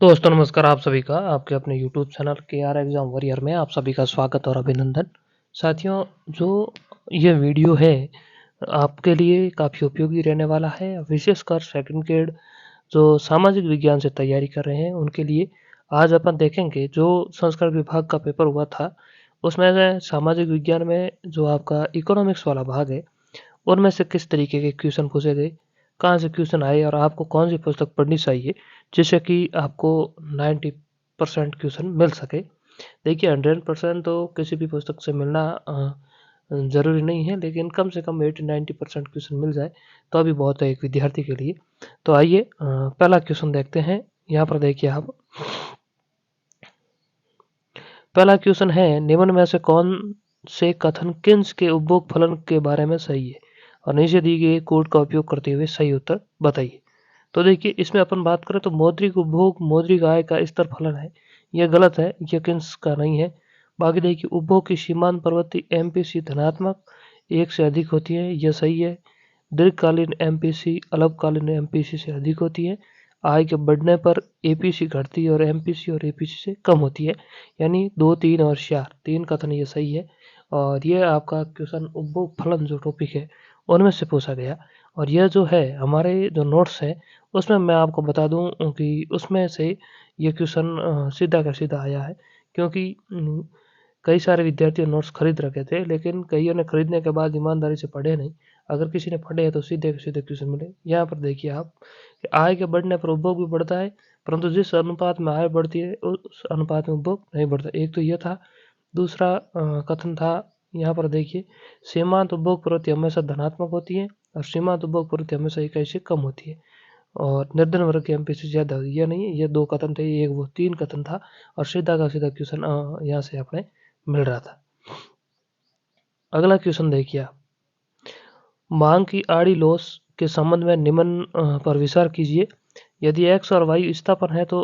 दोस्तों नमस्कार। आप सभी का आपके अपने YouTube channel KR exam warrior में आप सभी का स्वागत और अभिनंदन। साथियों, जो ये वीडियो है आपके लिए काफ़ी उपयोगी रहने वाला है, विशेषकर सेकंड ग्रेड जो सामाजिक विज्ञान से तैयारी कर रहे हैं उनके लिए। आज अपन देखेंगे जो संस्कृत विभाग का पेपर हुआ था उसमें से सामाजिक विज्ञान में जो आपका इकोनॉमिक्स वाला भाग है उनमें से किस तरीके के क्वेश्चन पूछे गए, कहाँ से क्वेश्चन आए और आपको कौन सी पुस्तक पढ़नी चाहिए जिससे कि आपको 90% क्वेश्चन मिल सके। देखिए 100% तो किसी भी पुस्तक से मिलना ज़रूरी नहीं है, लेकिन कम से कम 80-90% क्वेश्चन मिल जाए तो अभी बहुत है एक विद्यार्थी के लिए। तो आइए पहला क्वेश्चन देखते हैं। यहाँ पर देखिए आप, पहला क्वेश्चन है निम्न में से कौन से कथन किन्स के उपभोग फलन के बारे में सही है, और नीचे दी गई कोड का उपयोग करते हुए सही उत्तर बताइए। तो देखिए इसमें अपन बात करें तो मौद्रिक उपभोग मौद्रिक आय का स्तर फलन है, यह गलत है, यह किन्स का नहीं है। बाकी देखिए उपभोग की सीमांत प्रवृत्ति एमपीसी धनात्मक एक से अधिक होती है, यह सही है। दीर्घकालीन एमपीसी अल्पकालीन एमपीसी से अधिक होती है। आय के बढ़ने पर एपीसी घटती है और एमपीसी और एपीसी से कम होती है। यानी 2, 3 और 4 तीन कथन ये सही है। और ये आपका क्वेश्चन उपभोग फलन जो टॉपिक है उनमें से पूछा गया। और यह जो है हमारे जो नोट्स है उसमें मैं आपको बता दूं कि उसमें से ये क्वेश्चन सीधा का सीधा आया है, क्योंकि कई सारे विद्यार्थी नोट्स खरीद रखे थे लेकिन कईयों ने खरीदने के बाद ईमानदारी से पढ़े नहीं। अगर किसी ने पढ़े हैं तो सीधे सीधे क्वेश्चन मिले। यहाँ पर देखिए आप कि आय के बढ़ने पर उपभोग भी बढ़ता है, परंतु जिस अनुपात में आय बढ़ती है उस अनुपात में उपभोग नहीं बढ़ता। एक तो यह था। दूसरा कथन था, यहाँ पर देखिए सीमांत उपभोग प्रवृत्ति हमेशा धनात्मक होती है और सीमांत उपभोग प्रवृत्ति हमेशा इकाई से कम होती है, और निर्धन वर्ग की एमपी से ज़्यादा होती है। यह नहीं है, ये दो कथन थे, एक वो तीन कथन था। और सीधा का सीधा क्वेश्चन यहाँ से अपने मिल रहा था। अगला क्वेश्चन देखिए आप, मांग की आड़ी लॉस के संबंध में निम्न पर विचार कीजिए। यदि एक्स और वाई स्थापन है तो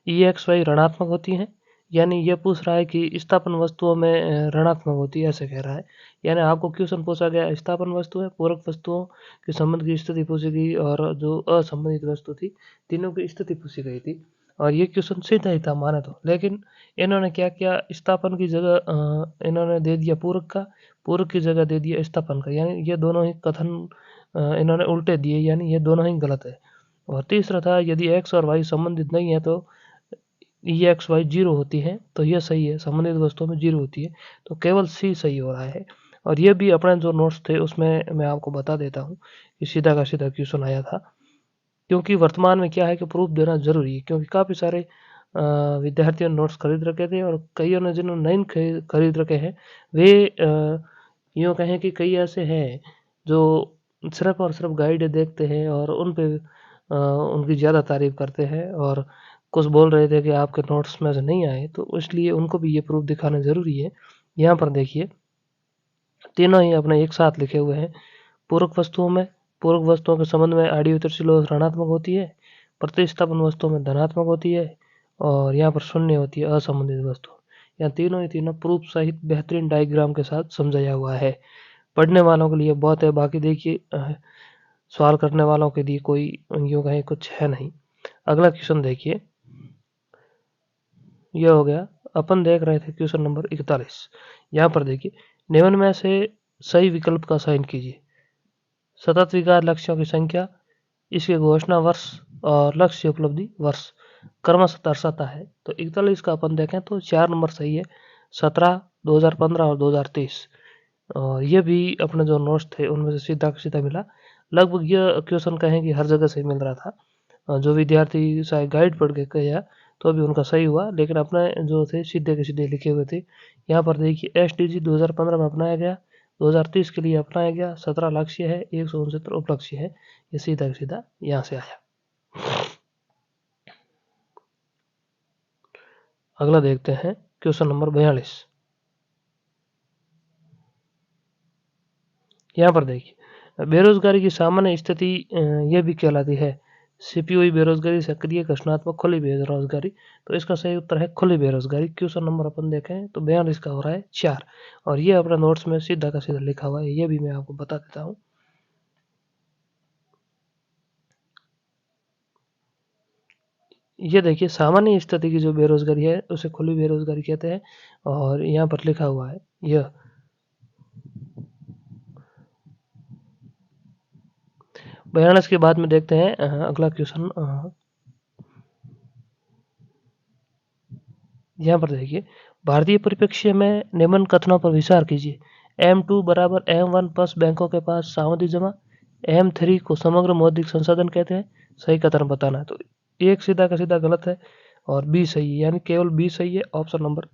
ई एक्स वाई ऋणात्मक होती हैं। यानी ये पूछ रहा है कि स्थापन वस्तुओं में ऋणात्मक होती है, ऐसे कह रहा है। यानी आपको क्वेश्चन पूछा गया स्थापन वस्तु है, पूरक वस्तुओं के संबंध की स्थिति पूछी गई और जो असंबंधित वस्तु थी तीनों की स्थिति पूछी गई थी। और ये क्वेश्चन सीधा ही था माने तो, लेकिन इन्होंने क्या किया, स्थापन की जगह इन्होंने दे दिया पूरक का, पूरक की जगह दे दिया स्थापन का। यानी ये दोनों ही कथन इन्होंने उल्टे दिए, यानी ये दोनों ही गलत है। और तीसरा था, यदि एक्स और वाई संबंधित नहीं है तो ई एक्स वाई जीरो होती है, तो यह सही है, संबंधित वस्तुओं में जीरो होती है। तो केवल सी सही हो रहा है। और ये भी अपने जो नोट्स थे उसमें मैं आपको बता देता हूँ कि सीधा का सीधा क्वेश्चन आया था। क्योंकि वर्तमान में क्या है कि प्रूफ देना जरूरी है, क्योंकि काफ़ी सारे विद्यार्थियों ने नोट्स खरीद रखे थे और कईयों ने जिन्होंने नहीं खरीद रखे हैं वे यूँ कहें कि कई ऐसे हैं जो सिर्फ और सिर्फ गाइड देखते हैं और उन पे उनकी ज़्यादा तारीफ करते हैं, और कुछ बोल रहे थे कि आपके नोट्स में से नहीं आए, तो इसलिए उनको भी ये प्रूफ दिखाना ज़रूरी है। यहाँ पर देखिए तीनों ही अपने एक साथ लिखे हुए हैं। पूरक वस्तुओं में, पूरक वस्तुओं के संबंध में आड़ी त्रिशिलोस ऋणात्मक होती है, प्रतिस्थापन वस्तुओं में धनात्मक होती है, और यहाँ पर शून्य होती है असंबंधित वस्तु। यहाँ तीनों ही तीनों प्रूफ सहित बेहतरीन डायग्राम के साथ समझाया हुआ है। पढ़ने वालों के लिए बहुत है, बाकी देखिए सवाल करने वालों के लिए कोई यूँ कहें कुछ है नहीं। अगला क्वेश्चन देखिए, यह हो गया। अपन देख रहे थे क्वेश्चन नंबर 41। यहाँ पर देखिए निम्न में से सही विकल्प का चयन कीजिए। सतत विकास लक्ष्यों की संख्या, इसके घोषणा वर्ष और लक्ष्य उपलब्धि वर्ष क्रमशः दर्शाता है। तो 41 का अपन देखें तो 4 नंबर सही है, 17, 2015 और 2023। और ये भी अपने जो नोट्स थे उनमें से सीधा सीधा मिला। लगभग यह क्वेश्चन कहें कि हर जगह से मिल रहा था। जो विद्यार्थी शायद गाइड पढ़ के गया तो भी उनका सही हुआ, लेकिन अपने जो थे सीधे के सीधे लिखे हुए थे। यहाँ पर देखिए SDG 2015 में अपनाया गया, 2030 के लिए अपनाया गया, 17 लक्ष्य है, 169 उपलक्ष्य है। ये सीधा सीधा यहाँ से आया। अगला देखते हैं क्वेश्चन नंबर 42। यहाँ पर देखिए बेरोजगारी की सामान्य स्थिति यह भी कहलाती है सीपीओई बेरोजगारी, सक्रिय, घोषणात्मक, खुली बेरोजगारी। तो इसका सही उत्तर है खुली बेरोजगारी। क्वेश्चन नंबर अपन देखें तो 42 का हो रहा है 4, और ये अपने नोट्स में सीधा का सीधा लिखा हुआ है, ये भी मैं आपको बता देता हूँ। ये देखिए सामान्य स्थिति की जो बेरोजगारी है उसे खुली बेरोजगारी कहते हैं और यहाँ पर लिखा हुआ है यह। बयान के बाद में देखते हैं अगला क्वेश्चन। यहाँ पर देखिए भारतीय परिप्रेक्ष्य में निम्न कथनों पर विचार कीजिए। M2 बराबर M1 प्लस बैंकों के पास सावधि जमा। M3 को समग्र मौद्रिक संसाधन कहते हैं। सही कथन बताना है। तो एक सीधा का सीधा गलत है और बी सही है, यानी केवल बी सही है। ऑप्शन नंबर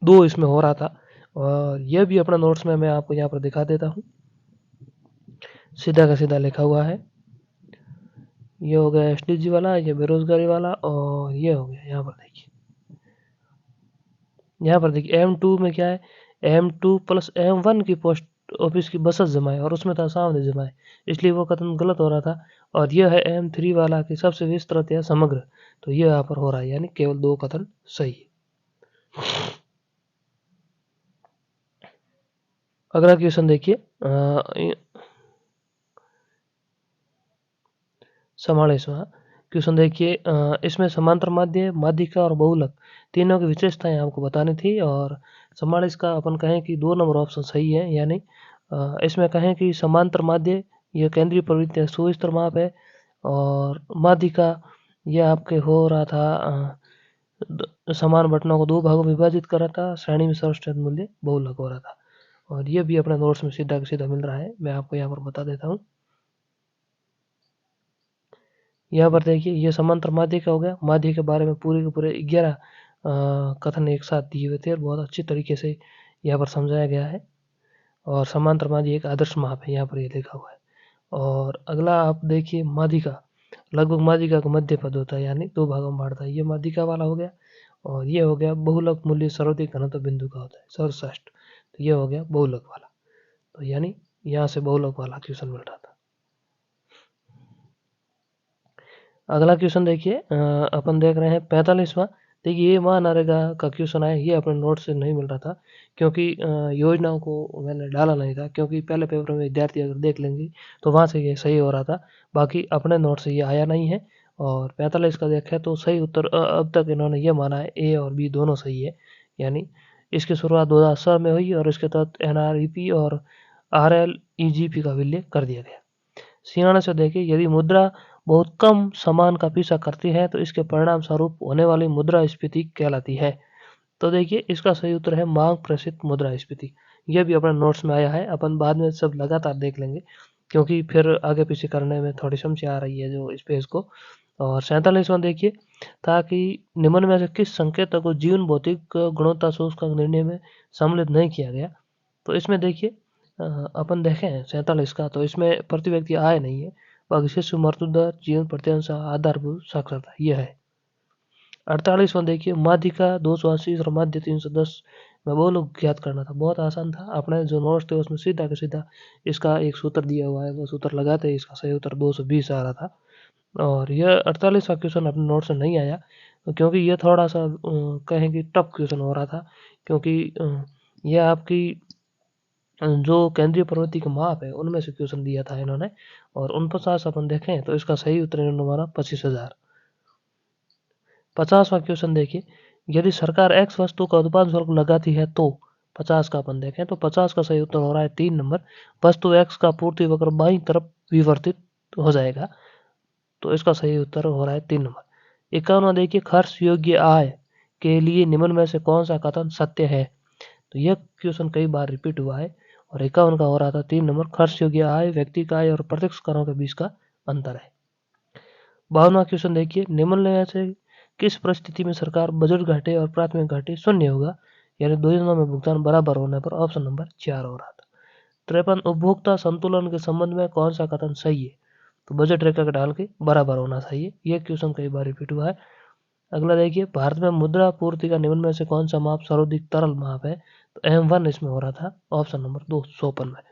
2 इसमें हो रहा था और यह भी अपना नोट्स में मैं आपको यहाँ पर दिखा देता हूँ। सीधा का सीधा लिखा हुआ है। ये हो गया SDG वाला, ये बेरोजगारी वाला और ये हो गया यहाँ पर देखिए। यहाँ पर देखिए M2 में क्या है, M2 प्लस M1 की पोस्ट ऑफिस की बचत जमा है और उसमें था सावधि जमा है, इसलिए वो कथन गलत हो रहा था। और यह है M3 वाला की सबसे विस्तृत या समग्र, तो ये यहाँ पर हो रहा है, यानी केवल 2 कथन सही है। अगला क्वेश्चन देखिए 44वां क्वेश्चन देखिए। इसमें समांतर माध्य, माध्यिका और बहुलक तीनों की विशेषताएं आपको बतानी थी और 44 का अपन कहें कि 2 नंबर ऑप्शन सही है। यानी इसमें कहें कि समांतर माध्य यह केंद्रीय प्रवृत्ति सुस्तर माप है और माध्यिका यह आपके हो रहा था समान बटनों को 2 भागों में विभाजित कर रहा था, श्रेणी में सर्वश्रेष्ठ मूल्य बहुलक हो रहा था। और ये भी अपने नोट्स में सीधा सीधा मिल रहा है, मैं आपको यहाँ पर बता देता हूँ। यहाँ पर देखिए ये समांतर माध्य का हो गया। माध्य के बारे में पूरे के पूरे 11 कथन एक साथ दिए हुए थे और बहुत अच्छी तरीके से यहाँ पर समझाया गया है। और समांतर माध्य एक आदर्श माप है, यहाँ पर ये लिखा हुआ है। और अगला आप देखिए माध्यिका, लगभग माध्यिका का मध्य पद होता है, यानी 2 भागों में बांटता है, ये माध्यिका वाला हो गया। और ये हो गया बहुलक मूल्य सर्वाधिक घनत्व बिंदु का होता है, सर्वश्रेष्ठ, तो ये हो गया बहुलक वाला। तो यानी यहाँ से बहुलक वाला क्वेश्चन मिल रहा था। अगला क्वेश्चन देखिए अपन देख रहे हैं 45वां। देखिए ये महानरेगा का क्वेश्चन है, ये अपने नोट से नहीं मिल रहा था क्योंकि योजनाओं को मैंने डाला नहीं था, क्योंकि पहले पेपर में विद्यार्थी अगर देख लेंगे तो वहाँ से ये सही हो रहा था। बाकी अपने नोट से ये आया नहीं है। और 45 का देखें तो सही उत्तर अब तक इन्होंने ये माना है ए और बी दोनों सही है। यानी इसकी शुरुआत 2007 में हुई और इसके तहत NREP और RLEGP का विलय कर दिया गया। सियाना से देखिए यदि मुद्रा बहुत कम सामान का पीछा करती है तो इसके परिणाम स्वरूप होने वाली मुद्रास्फीति कहलाती है। तो देखिए इसका सही उत्तर है मांग प्रेषित मुद्रास्फीति। यह भी अपने नोट्स में आया है, अपन बाद में सब लगातार देख लेंगे क्योंकि फिर आगे पीछे करने में थोड़ी समस्या आ रही है जो इस पेज को। और 47वां देखिए, ताकि निम्न में से किस संकेतक को जीवन भौतिक गुणवत्ता सूचकांक निर्णय में सम्मिलित नहीं किया गया। तो इसमें देखिए अपन देखें 47 का, तो इसमें प्रति व्यक्ति आय नहीं है, बाकी शिशु मृत्यु दर, जीवन प्रत्यांशा, आधारभूत साक्षरता यह है। 48वां देखिए माध्यिका 280 और माध्य 310 में वो लोग ज्ञात करना था, बहुत आसान था। अपने जो नोट्स थे उसमें सीधा का सीधा इसका एक सूत्र दिया हुआ है, वो सूत्र लगाते ही इसका सही उत्तर 220 आ रहा था। और यह 48वां क्वेश्चन अपने नोट से नहीं आया क्योंकि यह थोड़ा सा कहें कि टफ क्वेश्चन हो रहा था, क्योंकि यह आपकी जो केंद्रीय प्रवृत्ति का माप है उनमें से क्वेश्चन दिया था इन्होंने। और 49 अपन देखें तो इसका सही उत्तर इन्होंने माना 25,000। 50वां क्वेश्चन देखिए, यदि सरकार X वस्तु का उत्पादन शुल्क लगाती है तो 50 का अपन देखें तो 50 का सही उत्तर हो रहा है 3 नंबर, वस्तु X का पूर्ति वक्र बाईं तरफ विवर्तित हो जाएगा, तो इसका सही उत्तर हो रहा है 3 नंबर। 51वां देखिए, खर्च योग्य आय के लिए निम्न में से कौन सा कथन सत्य है। तो यह क्वेश्चन कई बार रिपीट हुआ है और 51 का हो रहा था 3 नंबर, खर्च योग्य आय व्यक्ति का आय और प्रत्यक्ष करों के बीच का अंतर है। 52वां क्वेश्चन देखिए, निम्न में से किस परिस्थिति में सरकार बजट घाटे और प्राथमिक घाटे शून्य होगा, यानी दोनों में भुगतान बराबर होने पर। ऑप्शन नंबर 4 हो रहा था। 53 उपभोक्ता संतुलन के संबंध में कौन सा कथन सही है। तो बजट रेखा का ढाल के बराबर होना चाहिए, यह क्वेश्चन कई बार रिपीट हुआ है। अगला देखिए, भारत में मुद्रा पूर्ति का निम्न में से कौन सा माप सर्वाधिक तरल माप है। तो M1 इसमें हो रहा था, ऑप्शन नंबर 2 54 में।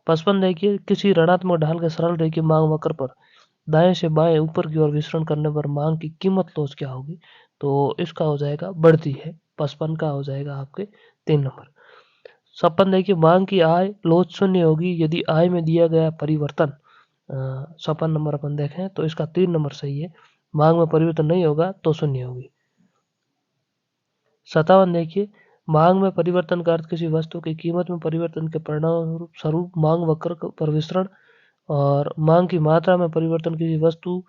55 देखिए, किसी ऋणात्मक ढाल के सरल रेखीय मांग वक्र पर दाएं से बाएं ऊपर की ओर विचरण करने पर मांग की कीमत लॉस क्या होगी। तो इसका हो जाएगा बढ़ती है, 55 का हो जाएगा आपके 3 नंबर। 56 देखिए, मांग की आय लॉस शून्य होगी यदि आय में दिया गया परिवर्तन 56 नंबर अपन देखें तो इसका 3 नंबर सही है, मांग में परिवर्तन नहीं होगा तो शून्य होगी। 57 देखिए, मांग में परिवर्तन का अर्थ किसी वस्तु की कीमत में परिवर्तन के परिणाम स्वरूप मांग वक्र पर विस्तरण और मांग की मात्रा में परिवर्तन किसी वस्तु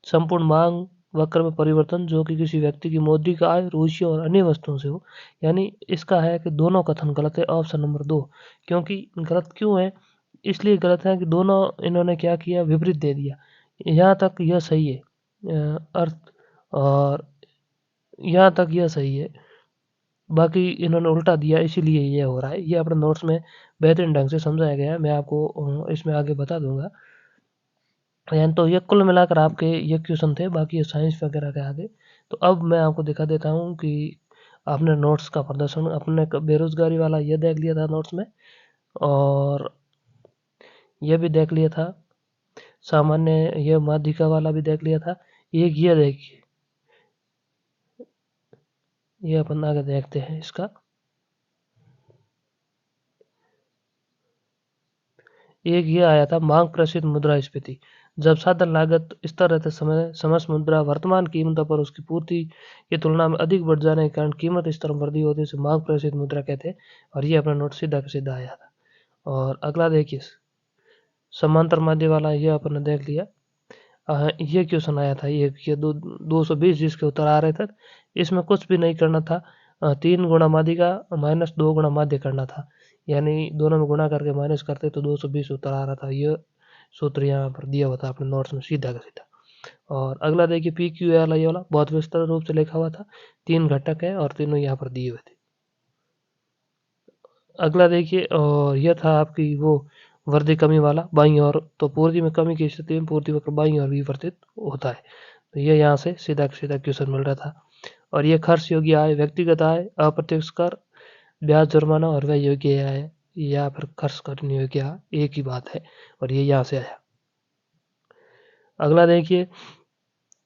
संपूर्ण मांग वक्र में परिवर्तन जो कि किसी व्यक्ति की मौद्रिक आय, रुचियों और अन्य वस्तुओं से हो। यानी इसका है कि दोनों कथन गलत है, ऑप्शन नंबर 2। क्योंकि गलत क्यों है? इसलिए गलत है कि दोनों इन्होंने क्या किया, विपरीत दे दिया। यहाँ तक यह सही है अर्थ, और यहाँ तक यह सही है, बाकी इन्होंने उल्टा दिया, इसीलिए ये हो रहा है। ये अपने नोट्स में बेहतरीन ढंग से समझाया गया है, मैं आपको इसमें आगे बता दूंगा। यानी तो ये कुल मिलाकर आपके ये क्वेश्चन थे, बाकी ये साइंस वगैरह के आगे। तो अब मैं आपको दिखा देता हूँ कि आपने नोट्स का प्रदर्शन, अपने बेरोजगारी वाला ये देख लिया था नोट्स में, और ये भी देख लिया था, सामान्य ये माध्यिका वाला भी देख लिया था। एक ये देखिए, ये अपन आगे देखते हैं इसका। एक ये आया था मांग प्रेषित मुद्रास्फीति, जब साधन लागत स्तर रहते समय समस्त मुद्रा वर्तमान कीमतों पर उसकी पूर्ति की तुलना में अधिक बढ़ जाने के कारण कीमत स्तर में वृद्धि होती है, उसे मांग प्रेषित मुद्रा कहते हैं। और ये अपना नोट सीधा का सीधा आया था। और अगला देखिए, समांतर माध्य वाला, ये अपने देख लिया। ये क्वेश्चन आया था, ये 220 जिसके उत्तर आ रहे थे। इसमें कुछ भी नहीं करना था, 3 गुणा माध्यिका माइनस 2 गुणा माध्य करना था। यानी दोनों में गुणा करके माइनस करते तो 220 उत्तर आ रहा था। ये सूत्र यहाँ पर दिया हुआ था अपने नोट्स में सीधा का सीधा। और अगला देखिए, पी क्यू वाला, ये वाला बहुत विस्तार रूप से लिखा हुआ था। 3 घटक है और तीनों यहाँ पर दिए हुए थे। अगला देखिए, और यह था आपकी वो वृद्धि कमी वाला, बाईं ओर। तो पूर्ति में कमी की स्थिति में पूर्ति वक्र बाईं ओर विवर्तित होता है। तो ये यहाँ से सीधा सीधा क्वेश्चन मिल रहा था। और ये खर्च योग्य आय, व्यक्तिगत आय, अप्रत्यक्ष कर, ब्याज, जुर्माना और व्यय योग्य आय, या फिर खर्च करने योग्य आय, एक ही बात है। और ये यहाँ से आया। अगला देखिए,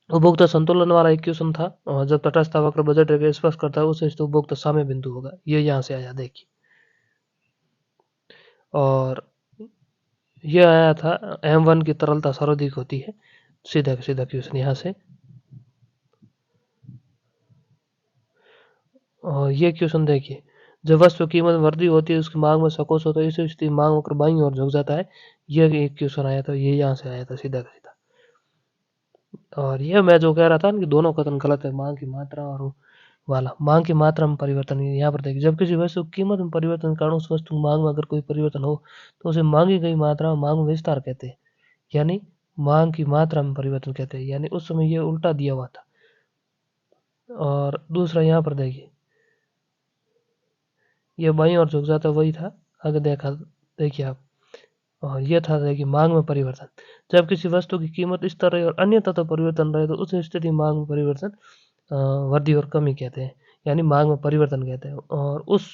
उपभोक्ता संतुलन वाला एक क्वेश्चन था, और जब तटस्थ वक्र बजट रेखा स्पर्श करता है उस स्थिति उपभोक्ता साम्य बिंदु होगा। ये यहाँ से आया देखिए। और ये आया था, M1 की तरलता सर्वाधिक होती है, सीधा सीधा क्वेश्चन यहाँ से। और ये क्वेश्चन देखिए, जब वस्तु की कीमत में वृद्धि होती है उसकी मांग में संकोच होता है, इस स्थिति में मांग वक्र बाईं ओर झुक जाता है। यह एक क्वेश्चन आया था, ये यहाँ से आया था सीधा सीधा। और ये मैं जो कह रहा था कि दोनों कथन गलत है, मांग की मात्रा और वाला। मांग की मात्रा में परिवर्तन, यहाँ पर देखिए, जब किसी वस्तु की कीमत में परिवर्तन के कारण उस वस्तु की मांग में अगर कोई परिवर्तन हो तो उसे मांगी गई मात्रा मांग में विस्तार कहते हैं। यानी मांग की मात्रा में परिवर्तन कहते हैं, यानी उस समय ये उल्टा दिया हुआ था। और दूसरा यहाँ पर देखिए, ये बाईं ओर झुक जाता, वही था आगे देखा, देखिए आप। और ये था देखिए, मांग में परिवर्तन, जब किसी वस्तु की कीमत इस तरह और अन्य तत्व परिवर्तन रहे तो उस स्थिति मांग में परिवर्तन वृद्धि और कमी कहते हैं, यानी मांग में परिवर्तन कहते हैं। और उस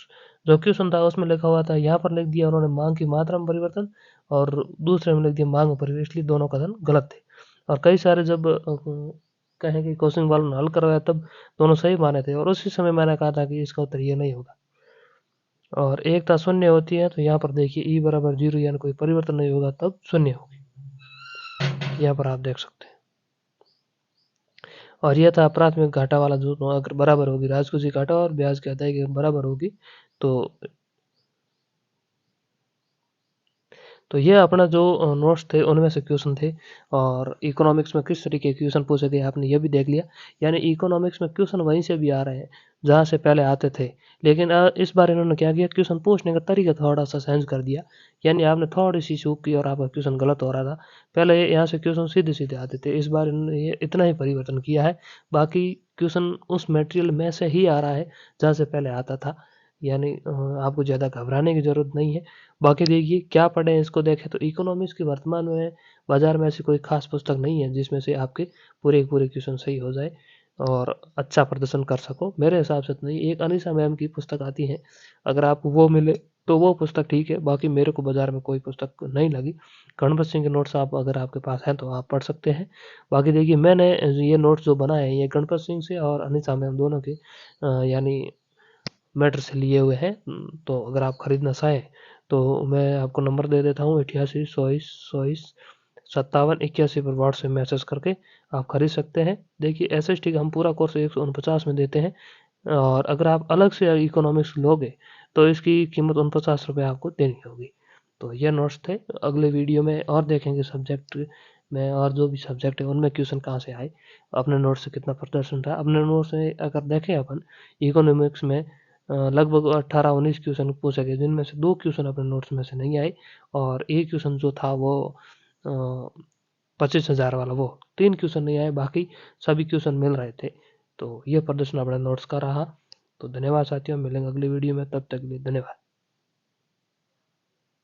जो क्वेश्चन था उसमें लिखा हुआ था, यहाँ पर लिख दिया उन्होंने मांग की मात्रा में परिवर्तन, और दूसरे में लिख दिया मांग में परिवर्तन, इसलिए दोनों कथन गलत थे। और कई सारे जब कहें कि कोचिंग वालों ने हल करवाया तब दोनों सही माने थे, और उसी समय मैंने कहा था कि इसका उत्तर ये नहीं होगा। और एकता शून्य होती है, तो यहाँ पर देखिए ई बराबर 0, यानी कोई परिवर्तन नहीं होगा तब शून्य होगी, यहाँ पर आप देख सकते हैं। और यह था प्राथमिक घाटा वाला, जो अगर बराबर होगी राजकोषीय घाटा और ब्याज की अदायगी बराबर होगी तो ये अपना जो नोट्स थे उनमें से क्वेश्चन थे। और इकोनॉमिक्स में किस तरीके के क्वेश्चन पूछे गए आपने ये भी देख लिया। यानी इकोनॉमिक्स में क्वेश्चन वहीं से भी आ रहे हैं जहाँ से पहले आते थे, लेकिन इस बार इन्होंने क्या किया, क्वेश्चन पूछने का तरीका थोड़ा सा चेंज कर दिया। यानी आपने थोड़ी सी चूक की और आपका क्वेश्चन गलत हो रहा था। पहले यहाँ से क्वेश्चन सीधे सीधे आते थे, इस बार इन्होंने ये इतना ही परिवर्तन किया है। बाकी क्वेश्चन उस मटेरियल में से ही आ रहा है जहाँ से पहले आता था। यानी आपको ज़्यादा घबराने की ज़रूरत नहीं है। बाकी देखिए क्या पढ़ें इसको देखें तो इकोनॉमिक्स की वर्तमान में बाजार में ऐसी कोई खास पुस्तक नहीं है जिसमें से आपके पूरे पूरे क्वेश्चन सही हो जाए और अच्छा प्रदर्शन कर सको। मेरे हिसाब से तो नहीं, एक अनीसा मैम की पुस्तक आती है, अगर आपको वो मिले तो वो पुस्तक ठीक है। बाकी मेरे को बाजार में कोई पुस्तक नहीं लगी। गणपत सिंह के नोट्स आप अगर आपके पास हैं तो आप पढ़ सकते हैं। बाकी देखिए मैंने ये नोट्स जो बनाए हैं ये गणपत सिंह से और अनीसा मैम दोनों के यानी मैटर से लिए हुए हैं। तो अगर आप खरीदना चाहें तो मैं आपको नंबर दे देता हूँ 88 24 24 5781 पर व्हाट्सएप मैसेज करके आप खरीद सकते हैं। देखिए SST का हम पूरा कोर्स 149 में देते हैं, और अगर आप अलग से इकोनॉमिक्स लोगे तो इसकी कीमत 49 रुपये आपको देनी होगी। तो ये नोट्स थे। अगले वीडियो में और देखेंगे सब्जेक्ट में, और जो भी सब्जेक्ट है उनमें क्वेश्चन कहाँ से आए, अपने नोट्स से कितना प्रदर्शन रहा। अपने नोट्स में अगर देखें अपन, इकोनॉमिक्स में लगभग 18-19 क्वेश्चन पूछे गए, जिनमें से 2 क्वेश्चन अपने नोट्स में से नहीं आए, और एक क्वेश्चन जो था वो 25,000 वाला, वो 3 क्वेश्चन नहीं आए, बाकी सभी क्वेश्चन मिल रहे थे। तो ये प्रदर्शन अपने नोट्स का रहा। तो धन्यवाद साथियों, मिलेंगे अगली वीडियो में, तब तक के लिए धन्यवाद।